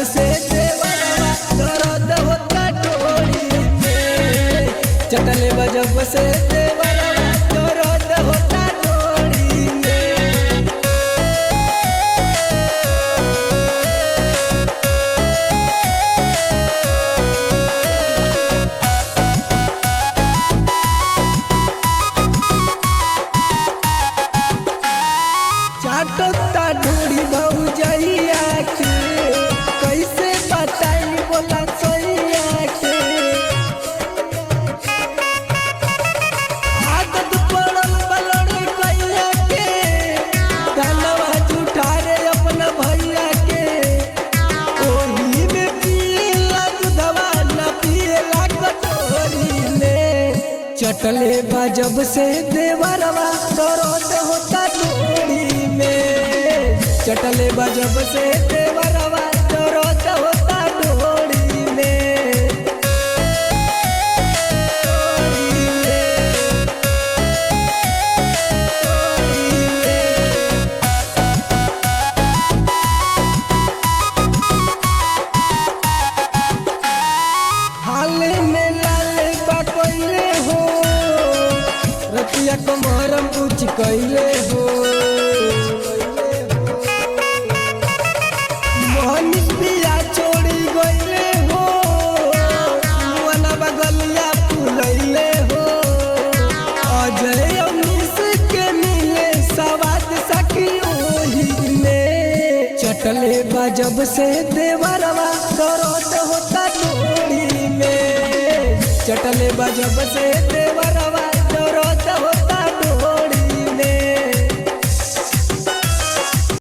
से देवरवा दर्द होता ढोली में। चटले बजब से देवरवा दर्द होता ढोली में। चाटता ढूढ़ी भौजैया के कैसे बताई बोला सैया के। आदत पड़ल बलड़ी कैया के धनवा जुठारे अपना भैया के। ओही में पिएला दूधवा न पिएला कटोरी में। चटले बजब से देवरवा दर्द होता ढोली में। चटले बजब से देवरवा दर्द होता ढोली में। हाले में लाले बाटले हो रतिया कमरम कुछ कैले हो। मोहनिस बिया छोड़ी गईले हो मुआना बगलिया फुलैले हो। अजय अमीस के मिले सवाद सखी ओही में। चटले बजब से देवरवा दर्द होता ढोली में। चटले बजब से देवर